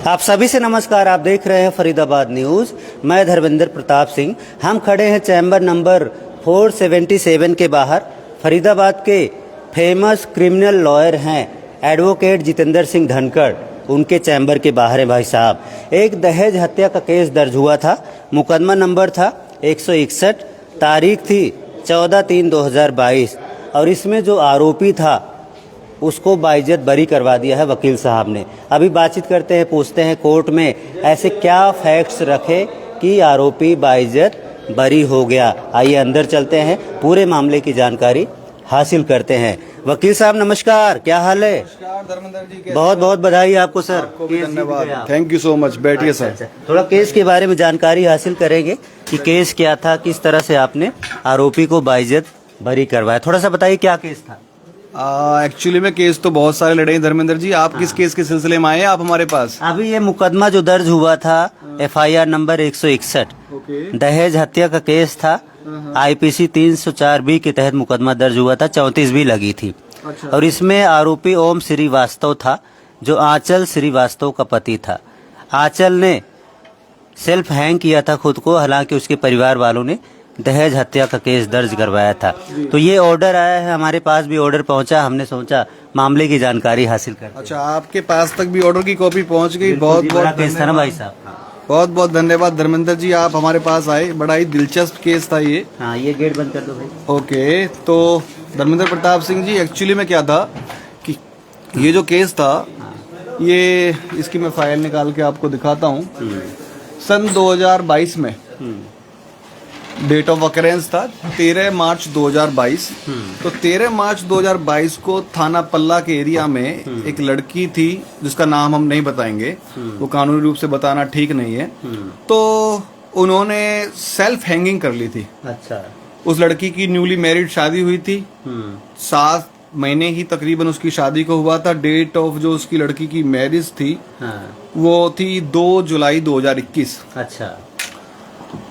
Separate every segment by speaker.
Speaker 1: आप सभी से नमस्कार। आप देख रहे हैं फरीदाबाद न्यूज़। मैं धर्मेंद्र प्रताप सिंह। हम खड़े हैं चैम्बर नंबर 477 के बाहर। फरीदाबाद के फेमस क्रिमिनल लॉयर हैं एडवोकेट जितेंद्र सिंह धनखड़, उनके चैम्बर के बाहर है भाई साहब। एक दहेज हत्या का केस दर्ज हुआ था। मुकदमा नंबर था 161, तारीख थी 14/3/2022 और इसमें जो आरोपी था उसको बाइज्जत बरी करवा दिया है वकील साहब ने। अभी बातचीत करते हैं, पूछते हैं कोर्ट में ऐसे क्या फैक्ट्स रखे कि आरोपी बाइज्जत बरी हो गया। आइए अंदर चलते हैं, पूरे मामले की जानकारी हासिल करते हैं। वकील साहब नमस्कार, क्या हाल है?
Speaker 2: नमस्कार धर्मेंद्र जी।
Speaker 1: बहुत बहुत बधाई आपको सर।
Speaker 2: आपको भी धन्यवाद, थैंक यू सो मच। बैठिए सर।
Speaker 1: थोड़ा केस के बारे में जानकारी हासिल करेंगे कि केस क्या था, किस तरह से आपने आरोपी को बाइज्जत बरी करवाया। थोड़ा सा बताइए क्या केस था।
Speaker 2: एक्चुअली में केस तो बहुत सारे लड़े हैं धर्मेंद्र जी। आप किस केस के सिलसिले में आए हैं आप हमारे पास?
Speaker 1: अभी ये मुकदमा जो दर्ज हुआ था FIR नंबर 161, दहेज हत्या का केस था। IPC 304B के तहत मुकदमा दर्ज हुआ था। 34 भी लगी थी।
Speaker 2: अच्छा।
Speaker 1: और इसमें आरोपी ओम श्रीवास्तव था, जो आंचल श्रीवास्तव का पति था। आंचल ने सेल्फ हैंग किया था खुद को, हालांकि उसके परिवार वालों ने दहेज हत्या का केस दर्ज करवाया था। तो ये ऑर्डर आया है, हमारे पास भी ऑर्डर पहुंचा। हमने सोचा मामले की जानकारी हासिल करते हैं।
Speaker 2: अच्छा, आपके पास तक भी ऑर्डर की कॉपी पहुंच गई। बहुत बहुत
Speaker 1: केस था ना भाई साहब।
Speaker 2: बहुत बहुत धन्यवाद धर्मेंद्र जी, आप हमारे पास आए। बड़ा ही दिलचस्प केस था ये।
Speaker 1: हाँ, ये गेट बंद कर दो भाई।
Speaker 2: ओके, तो धर्मेंद्र प्रताप सिंह जी, एक्चुअली में क्या था कि ये जो केस था, ये इसकी मैं फाइल निकाल के आपको दिखाता हूँ। सन 2022 में डेट ऑफ अकरेंस था 13 मार्च 2022। तो 13 मार्च 2022 को थाना पल्ला के एरिया में एक लड़की थी जिसका नाम हम नहीं बताएंगे, वो कानूनी रूप से बताना ठीक नहीं है। तो उन्होंने सेल्फ हैंगिंग कर ली थी।
Speaker 1: अच्छा।
Speaker 2: उस लड़की की न्यूली मैरिड शादी हुई थी। 7 महीने ही तकरीबन उसकी शादी को हुआ था। डेट ऑफ जो उसकी लड़की की मैरिज थी, वो थी 2 जुलाई 2021।
Speaker 1: अच्छा।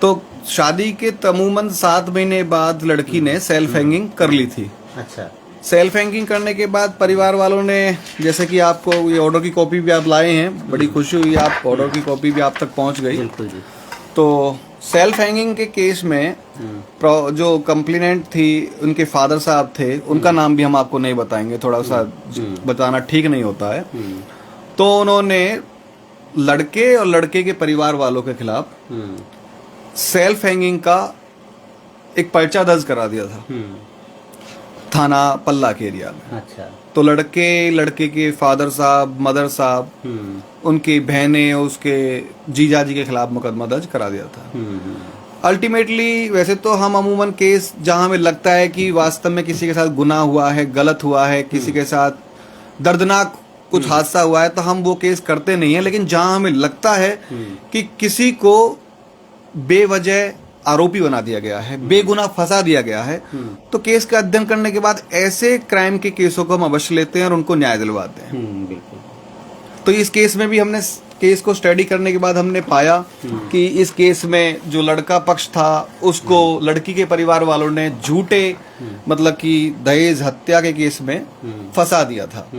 Speaker 2: तो शादी के तमूमन 7 महीने बाद लड़की ने सेल्फ हैंगिंग कर ली थी।
Speaker 1: अच्छा।
Speaker 2: सेल्फ हैंगिंग करने के बाद परिवार वालों ने, जैसे कि आपको ये ऑर्डर की कॉपी भी आप लाए हैं, बड़ी खुशी हुई, आप ऑर्डर की कॉपी भी आप तक पहुंच गई।
Speaker 1: बिल्कुल जी।
Speaker 2: तो सेल्फ हैंगिंग के केस में जो कंप्लेनेंट थी, उनके फादर साहब थे, उनका नाम भी हम आपको नहीं बताएंगे, थोड़ा सा बताना ठीक नहीं होता है। तो उन्होंने लड़के और लड़के के परिवार वालों के खिलाफ सेल्फ हैंगिंग का एक पर्चा दर्ज करा दिया था थाना पल्ला के एरिया में। अच्छा। तो लड़के के फादर साहब, मदर साहब, उनकी बहनें, उसके जीजा जी के खिलाफ मुकदमा दर्ज करा दिया था। अल्टीमेटली वैसे तो हम अमूमन केस जहां हमें लगता है कि वास्तव में किसी के साथ गुनाह हुआ है, गलत हुआ है, किसी के साथ दर्दनाक कुछ हादसा हुआ है, तो हम वो केस करते नहीं है। लेकिन जहां हमें लगता है कि किसी को बेवजह आरोपी बना दिया गया है, बेगुनाह फंसा दिया गया है, तो केस का अध्ययन करने के बाद ऐसे क्राइम के केसों को हम अवश्य लेते हैं और उनको न्याय दिलवाते हैं।
Speaker 1: बिल्कुल।
Speaker 2: तो इस केस में भी हमने केस को स्टडी करने के बाद हमने पाया कि इस केस में जो लड़का पक्ष था, उसको लड़की के परिवार वालों ने झूठे मतलब कि दहेज हत्या के केस में फंसा दिया था।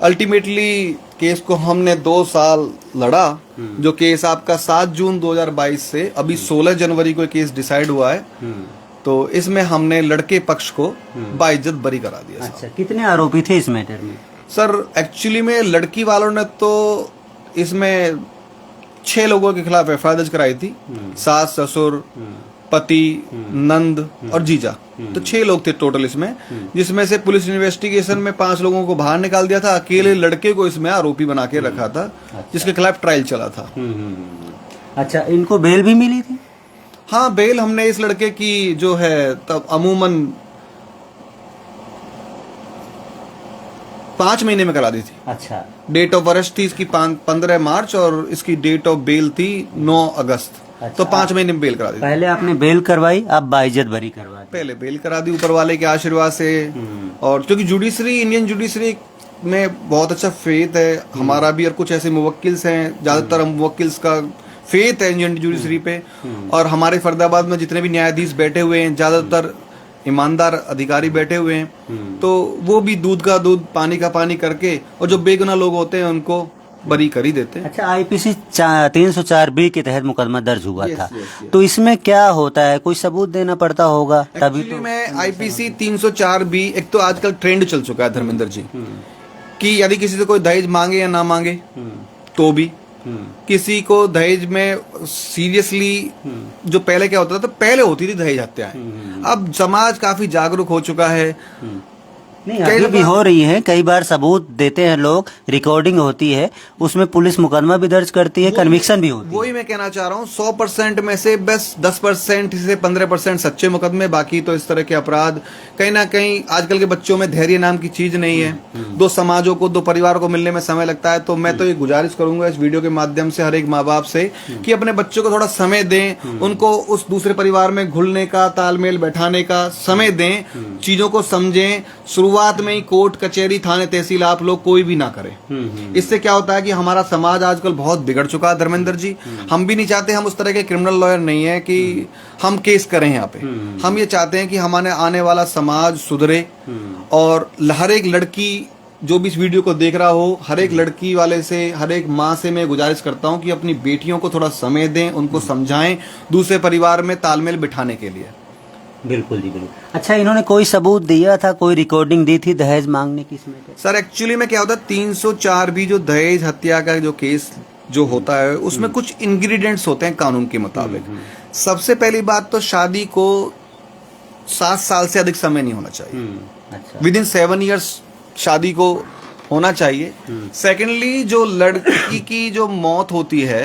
Speaker 2: अल्टीमेटली केस को हमने 2 साल लड़ा। जो केस आपका 7 जून 2022 से अभी 16 जनवरी को केस डिसाइड हुआ है। तो इसमें हमने लड़के पक्ष को बाइज्जत बरी करा दिया।
Speaker 1: अच्छा, कितने आरोपी थे इस मैटर में?
Speaker 2: सर एक्चुअली में लड़की वालों ने तो इसमें 6 लोगों के खिलाफ FIR दर्ज कराई थी। सास, ससुर, पति, नंद और जीजा। तो 6 लोग थे टोटल इसमें, जिसमें से पुलिस इन्वेस्टिगेशन में 5 लोगों को बाहर निकाल दिया था। अकेले लड़के को इसमें आरोपी बना के रखा था। अच्छा। जिसके खिलाफ ट्रायल चला था।
Speaker 1: अच्छा, इनको बेल भी मिली थी?
Speaker 2: हाँ, बेल हमने इस लड़के की जो है तब अमूमन 5 महीने में करा दी थी। अच्छा। डेट ऑफ अरेस्ट थी इसकी 15 मार्च और इसकी डेट ऑफ बेल थी 9 अगस्त। अच्छा। तो 5 महीने में बेल करा दी।
Speaker 1: पहले आपने बेल करवाई, अब बाइज्जत बरी करवा दी।
Speaker 2: पहले बेल करा दी ऊपर वाले के आशीर्वाद से। और क्योंकि जुडिशरी, इंडियन जुडिशरी में बहुत अच्छा फेथ है हमारा भी, और कुछ ऐसे मुवक्किल्स हैं, ज्यादातर हम मुवक्किल्स का फेथ है इंडियन जुडिशरी पे। और हमारे फरीदाबाद में जितने भी न्यायाधीश बैठे हुए हैं, ज्यादातर ईमानदार अधिकारी बैठे हुए हैं। तो वो भी दूध का दूध, पानी का पानी करके, और जो बेगुनाह लोग होते हैं उनको बरी कर ही देते हैं।
Speaker 1: अच्छा, आईपीसी 304B के तहत मुकदमा दर्ज हुआ
Speaker 2: Yes,
Speaker 1: था,
Speaker 2: yes, yes.
Speaker 1: तो इसमें क्या होता है? कोई सबूत देना पड़ता होगा तभी
Speaker 2: एक्चुअली
Speaker 1: तो?
Speaker 2: में आईपीसी 304B एक तो आजकल ट्रेंड चल चुका है धर्मेंद्र जी, कि यदि किसी से कोई दहेज मांगे या ना मांगे तो भी किसी को दहेज में सीरियसली, जो पहले क्या होता था, तो पहले होती थी दहेज हत्याएं, अब समाज काफी जागरूक हो चुका है।
Speaker 1: नहीं, अभी भी हो रही है, कई बार सबूत देते हैं लोग, रिकॉर्डिंग होती है, उसमें पुलिस मुकदमा भी दर्ज करती है, कन्विक्शन भी होती है।
Speaker 2: वही मैं कहना चाह रहा हूँ, 100% में से बस 10% से 15% सच्चे मुकदमे, बाकी तो इस तरह के अपराध। कहीं ना कहीं आजकल के बच्चों में धैर्य नाम की चीज नहीं है, दो समाजों को, दो परिवारों को मिलने में समय लगता है। तो मैं तो ये गुजारिश करूंगा इस वीडियो के माध्यम से हर एक माँ बाप से कि अपने बच्चों को थोड़ा समय दें, उनको उस दूसरे परिवार में घुलने का, तालमेल बैठाने का समय दें, चीजों को समझें। शुरुआत में ही कोर्ट कचहरी थाने तहसील आप लोग कोई भी ना करें। इससे क्या होता है कि हमारा समाज आजकल बहुत बिगड़ चुका है धर्मेंद्र जी। हम भी नहीं चाहते, हम उस तरह के क्रिमिनल लॉयर नहीं है कि हम केस करें यहाँ पे। हम ये चाहते हैं कि हमारे आने वाला समाज सुधरे, और हर एक लड़की जो भी इस वीडियो को देख रहा हो, हर एक लड़की वाले से, हर एक माँ से मैं गुजारिश करता हूँ कि अपनी बेटियों को थोड़ा समय दें, उनको समझाएं दूसरे परिवार में तालमेल बिठाने के लिए।
Speaker 1: बिल्कुल जी, बिल्कुल। अच्छा, इन्होंने कोई सबूत दिया था, कोई रिकॉर्डिंग दी थी दहेज मांगने की इसमें?
Speaker 2: सर एक्चुअली में क्या होता है, 304B जो दहेज हत्या का जो केस जो होता है, उसमें कुछ इंग्रेडिएंट्स होते हैं कानून के मुताबिक। सबसे पहली बात तो शादी को 7 साल से अधिक समय नहीं होना चाहिए।
Speaker 1: अच्छा,
Speaker 2: विद इन 7 ईयर्स शादी को होना चाहिए। सेकेंडली, जो लड़की की जो मौत होती है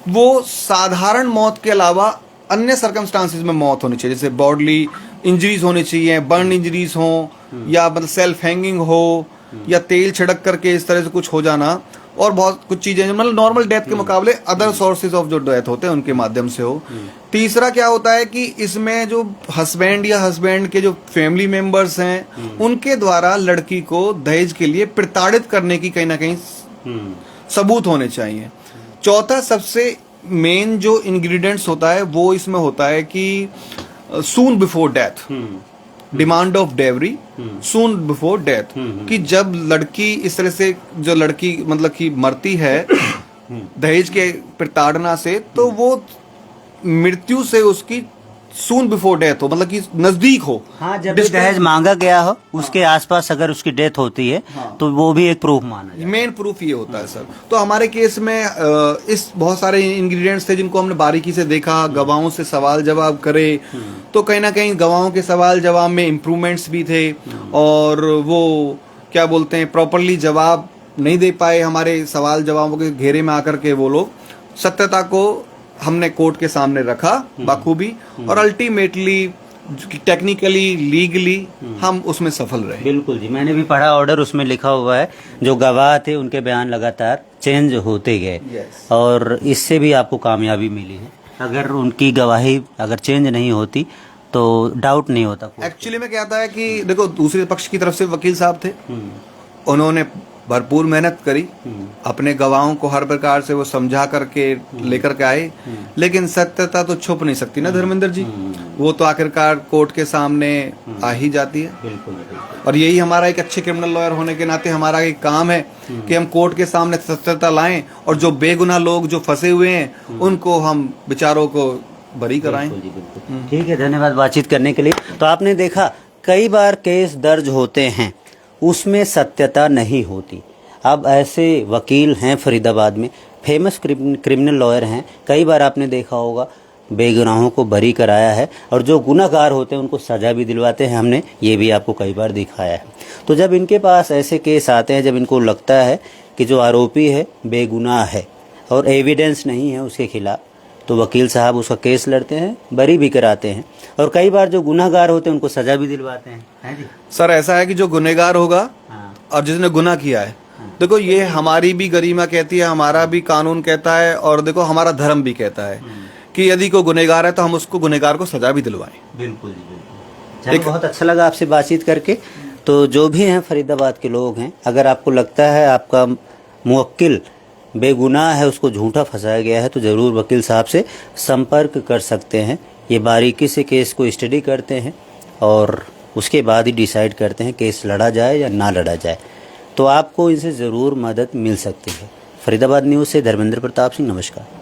Speaker 2: वो साधारण मौत के अलावा अन्य सर्कमस्टांसेस में मौत होनी चाहिए, जैसे बॉडली इंजरीज होनी चाहिए, बर्न इंजरीज हो, या मतलब सेल्फ हैंगिंग हो, या तेल छिड़क करके इस तरह से कुछ हो जाना, और बहुत कुछ चीजें मतलब नॉर्मल डेथ के मुकाबले अदर सोर्सेज ऑफ जो डेथ होते हैं उनके माध्यम से हो। तीसरा क्या होता है कि इसमें जो हस्बैंड या हस्बैंड के जो फैमिली मेंबर्स हैं उनके द्वारा लड़की को दहेज के लिए प्रताड़ित करने की कहीं ना कहीं सबूत होने चाहिए। चौथा सबसे मेन जो इंग्रेडिएंट्स होता है वो इसमें होता है कि soon before death, demand of dowry soon before death, कि जब लड़की इस तरह से, जो लड़की मतलब कि मरती है दहेज के प्रताड़ना से, तो वो मृत्यु से उसकी सून बिफोर डेथ हो, मतलब कि नजदीक हो।
Speaker 1: हाँ, जब भी दहेज मांगा गया हो उसके आसपास अगर उसकी डेथ होती है तो वो भी एक प्रूफ माना जाए।
Speaker 2: मेन प्रूफ ये होता है सर। तो हमारे केस में इस बहुत सारे इंग्रेडिएंट्स थे जिनको हमने बारीकी से देखा, गवाहों से सवाल जवाब करे, तो कहीं ना कहीं गवाहों के सवाल जवाब में इम्प्रूवमेंट्स भी थे, और वो क्या बोलते हैं, प्रॉपरली जवाब नहीं दे पाए हमारे सवाल जवाबों के घेरे में आकर के वो लोग। सत्यता को हमने कोर्ट के सामने रखा बाखूबी, और अल्टीमेटली टेक्निकली लीगली हम उसमें सफल रहे।
Speaker 1: बिल्कुल जी, मैंने भी पढ़ा ऑर्डर, उसमें लिखा हुआ है जो गवाह थे उनके बयान लगातार चेंज होते गए।
Speaker 2: Yes.
Speaker 1: और इससे भी आपको कामयाबी मिली है। अगर उनकी गवाही अगर चेंज नहीं होती तो डाउट नहीं होता।
Speaker 2: एक्चुअली में क्या था है कि देखो, दूसरे पक्ष की तरफ से वकील साहब थे, उन्होंने भरपूर मेहनत करी, अपने गवाहों को हर प्रकार से वो समझा करके लेकर के आए, लेकिन सत्यता तो छुप नहीं सकती ना धर्मेंद्र जी, वो तो आखिरकार कोर्ट के सामने आ ही जाती है।
Speaker 1: बिल्कुल।
Speaker 2: और यही हमारा एक अच्छे क्रिमिनल लॉयर होने के नाते हमारा एक काम है कि हम कोर्ट के सामने सत्यता लाएं, और जो बेगुनाह लोग जो फंसे हुए हैं उनको हम बेचारों को बरी कराएं।
Speaker 1: ठीक है, धन्यवाद बातचीत करने के लिए। तो आपने देखा कई बार केस दर्ज होते हैं उसमें सत्यता नहीं होती। अब ऐसे वकील हैं फरीदाबाद में, फेमस क्रिमिनल लॉयर हैं, कई बार आपने देखा होगा बेगुनाहों को बरी कराया है, और जो गुनहगार होते हैं उनको सज़ा भी दिलवाते हैं। हमने ये भी आपको कई बार दिखाया है। तो जब इनके पास ऐसे केस आते हैं, जब इनको लगता है कि जो आरोपी है बेगुनाह है और एविडेंस नहीं है उसके खिलाफ, तो वकील साहब उसका केस लड़ते हैं, बरी भी कराते हैं, और कई बार जो गुनहगार होते हैं उनको सजा भी दिलवाते हैं। है जी
Speaker 2: सर, ऐसा है कि जो गुनहगार होगा और जिसने गुनाह किया है, देखो ये हमारी भी गरिमा कहती है, हमारा भी कानून कहता है, और देखो हमारा धर्म भी कहता है कि यदि कोई गुनहगार है तो हम उसको गुनहगार को सजा भी दिलवाएं।
Speaker 1: बिल्कुल जी, बिल्कुल। चलो, बहुत अच्छा लगा आपसे बातचीत करके। तो जो भी हैं फरीदाबाद के लोग हैं, अगर आपको लगता है आपका मुवक्किल बेगुनाह है, उसको झूठा फंसाया गया है, तो ज़रूर वकील साहब से संपर्क कर सकते हैं। ये बारीकी से केस को स्टडी करते हैं और उसके बाद ही डिसाइड करते हैं केस लड़ा जाए या ना लड़ा जाए। तो आपको इनसे ज़रूर मदद मिल सकती है। फरीदाबाद न्यूज़ से धर्मेंद्र प्रताप सिंह, नमस्कार।